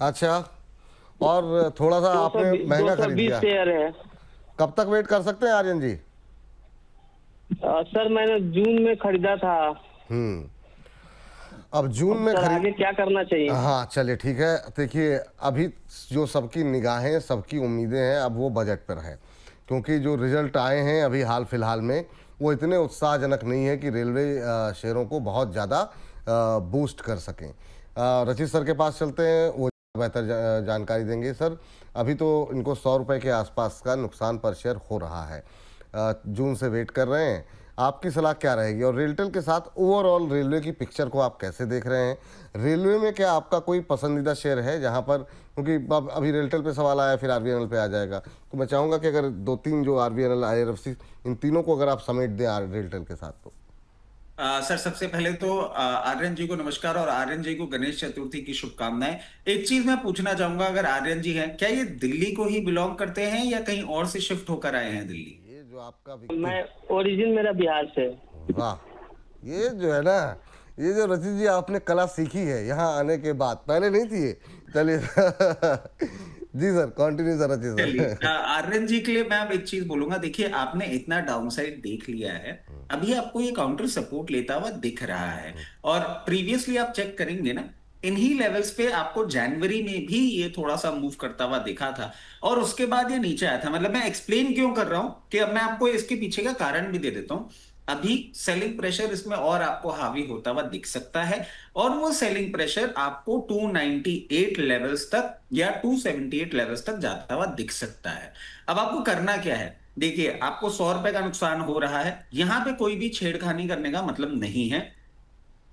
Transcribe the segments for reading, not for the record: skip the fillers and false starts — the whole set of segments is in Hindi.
अच्छा, और थोड़ा सा दो सौ आपने दो महंगा सौ खरीद बीस लिया। शेयर है। कब तक वेट कर सकते हैं आर्यन जी? सर मैंने जून में खरीदा था। हम्म। अब जून अब में सर खरीद। आगे क्या करना चाहिए? हाँ चलिए ठीक है। देखिए, अभी जो सबकी निगाहें, सबकी उम्मीदें हैं, अब वो बजट पर है, क्योंकि जो रिजल्ट आए हैं अभी हाल फिलहाल में वो इतने उत्साहजनक नहीं है कि रेलवे शेयरों को बहुत ज़्यादा बूस्ट कर सकें। रचित सर के पास चलते हैं, वो बेहतर जानकारी देंगे। सर, अभी तो इनको 100 रुपये के आसपास का नुकसान पर शेयर हो रहा है। जून से वेट कर रहे हैं। आपकी सलाह क्या रहेगी? और रेलटेल के साथ ओवरऑल रेलवे की पिक्चर को आप कैसे देख रहे हैं? रेलवे में क्या आपका कोई पसंदीदा शेयर है जहां पर, क्योंकि अभी रेलटेल पे सवाल आया, फिर आरबीएनएल पे आ जाएगा, तो मैं चाहूंगा कि अगर दो तीन जो आरबीएनएल, आईआरएफसी, इन तीनों को अगर आप समेट दें रेलटेल के साथ तो। सर सबसे पहले तो आर्यन जी को नमस्कार और आर्यन जी को गणेश चतुर्थी की शुभकामनाएं। एक चीज मैं पूछना चाहूंगा, अगर आर्यन जी हैं, क्या ये दिल्ली को ही बिलोंग करते हैं या कहीं और से शिफ्ट होकर आए हैं दिल्ली? ये जो आपका मैं व्यक्ति, ओरिजिन मेरा बिहार से। वाह, ये जो है ना, ये जो रचित जी आपने कला सीखी है यहाँ आने के बाद, पहले नहीं थी ये। चलिए जी सर, कंटिन्यू सर, रचित चलिए, सर। आर्यन जी के लिए मैं अब एक चीज बोलूंगा। देखिए, आपने इतना डाउनसाइड देख लिया है, अभी आपको ये काउंटर सपोर्ट लेता हुआ दिख रहा है। और प्रीवियसली आप चेक करेंगे ना, इन्हीं लेवल्स पे आपको जनवरी में भी ये थोड़ा सा मूव करता हुआ दिखा था, और उसके बाद ये नीचे आया था। मतलब मैं एक्सप्लेन क्यों कर रहा हूं कि अब मैं आपको इसके पीछे का कारण भी दे देता हूं। अभी सेलिंग प्रेशर इसमें और आपको हावी होता हुआ दिख सकता है, और वो सेलिंग प्रेशर आपको 298 लेवल्स तक या 278 लेवल्स तक जाता हुआ दिख सकता है। अब आपको करना क्या है? देखिए, आपको 100 रुपए का नुकसान हो रहा है, यहां पे कोई भी छेड़खानी करने का मतलब नहीं है,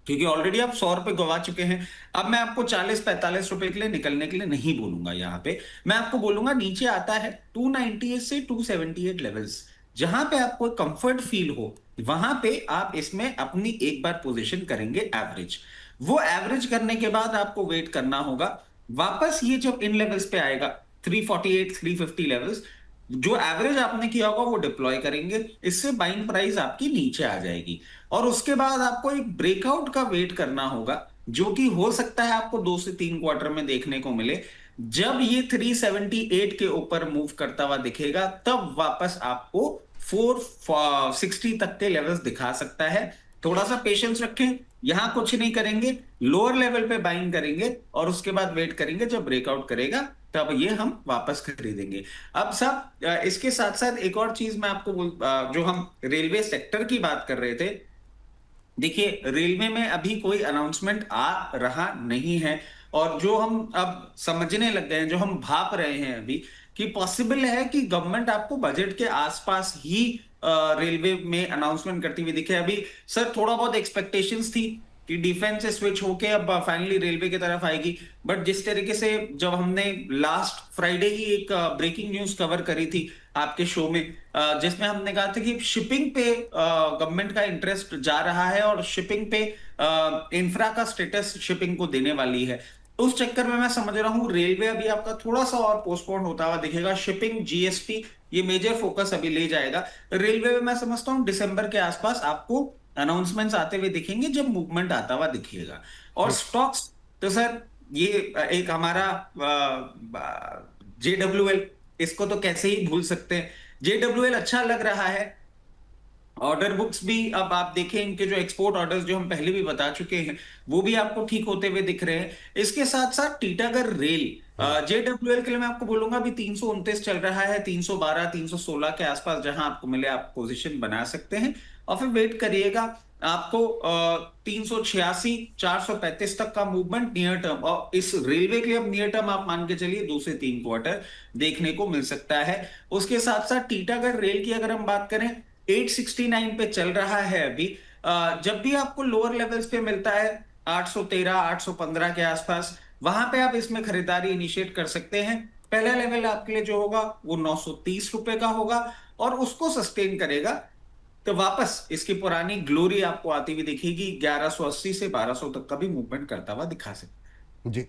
क्योंकि ऑलरेडी आप 100 रुपए गवा चुके हैं। अब मैं आपको 40-45 रुपए के लिए निकलने के लिए नहीं बोलूंगा। यहां पे मैं आपको बोलूंगा, नीचे आता है 298 से 278 लेवल्स, जहां पे आपको कंफर्ट फील हो, वहां पे आप इसमें अपनी एक बार पोजीशन करेंगे एवरेज। वो एवरेज करने के बाद आपको वेट करना होगा। वापस ये जब इन लेवल्स पे आएगा, 348 350 लेवल्स, जो एवरेज आपने किया होगा वो डिप्लॉय करेंगे, इससे बाइंग प्राइस आपकी नीचे आ जाएगी। और उसके बाद आपको एक ब्रेकआउट का वेट करना होगा, जो कि हो सकता है आपको 2 से 3 क्वार्टर में देखने को मिले। जब ये 378 के ऊपर मूव करता हुआ दिखेगा, तब वापस आपको 460 तक के लेवल्स दिखा सकता है। थोड़ा सा पेशेंस रखें, यहां कुछ नहीं करेंगे, लोअर लेवल पे बाइंग करेंगे, और उसके बाद वेट करेंगे जब ब्रेकआउट करेगा, तब ये हम वापस खरीदेंगे। अब सब इसके साथ साथ एक और चीज मैं आपको जो हम रेलवे सेक्टर की बात कर रहे थे, देखिए, रेलवे में अभी कोई अनाउंसमेंट आ रहा नहीं है। और जो हम अब समझने लग गए हैं, जो हम भाप रहे हैं अभी, कि पॉसिबल है कि गवर्नमेंट आपको बजट के आसपास ही रेलवे में अनाउंसमेंट करती हुई दिखे। अभी सर थोड़ा बहुत एक्सपेक्टेशंस थी कि डिफेंस से स्विच होके अब फाइनली रेलवे की तरफ आएगी, बट जिस तरीके से जब हमने लास्ट फ्राइडे ही एक ब्रेकिंग न्यूज कवर करी थी आपके शो में, जिसमें हमने कहा था कि शिपिंग पे गवर्नमेंट का इंटरेस्ट जा रहा है, और शिपिंग पे इंफ्रा का स्टेटस शिपिंग को देने वाली है। उस चक्कर में मैं समझ रहा हूं रेलवे अभी आपका थोड़ा सा और पोस्टपोन होता हुआ दिखेगा। शिपिंग, जीएसटी, ये मेजर फोकस अभी ले जाएगा रेलवे में। मैं समझता हूं दिसंबर के आसपास आपको अनाउंसमेंट्स आते हुए दिखेंगे, जब मूवमेंट आता हुआ दिखेगा। और स्टॉक्स, तो सर ये एक हमारा जेडब्ल्यूएल, इसको तो कैसे ही भूल सकते हैं। जेडब्ल्यूएल अच्छा लग रहा है। ऑर्डर बुक्स भी अब आप देखें, इनके जो एक्सपोर्ट ऑर्डर्स जो हम पहले भी बता चुके हैं, वो भी आपको ठीक होते हुए दिख रहे हैं। इसके साथ साथ टीटागढ़ रेल, जेडब्ल्यूएल के लिए मैं आपको बोलूंगा अभी 329 चल रहा है, 312 316 के आसपास जहां आपको मिले आप पोजीशन बना सकते हैं, और फिर वेट करिएगा। आपको 386 435 तक का मूवमेंट नियर टर्म, और इस रेलवे के लिए अब नियर टर्म आप मान के चलिए 2 से 3 क्वार्टर देखने को मिल सकता है। उसके साथ साथ टीटागढ़ रेल की अगर हम बात करें, 869 पे चल रहा है अभी। जब भी आपको लोअर लेवल्स पे मिलता है 813 815 के आसपास, वहां पे आप इसमें खरीदारी इनिशिएट कर सकते हैं। पहला लेवल आपके लिए जो होगा वो 930 रुपए का होगा, और उसको सस्टेन करेगा तो वापस इसकी पुरानी ग्लोरी आपको आती हुई दिखेगी। 1180 से 1200 तक का भी मूवमेंट करता हुआ दिखा सकता है। जी।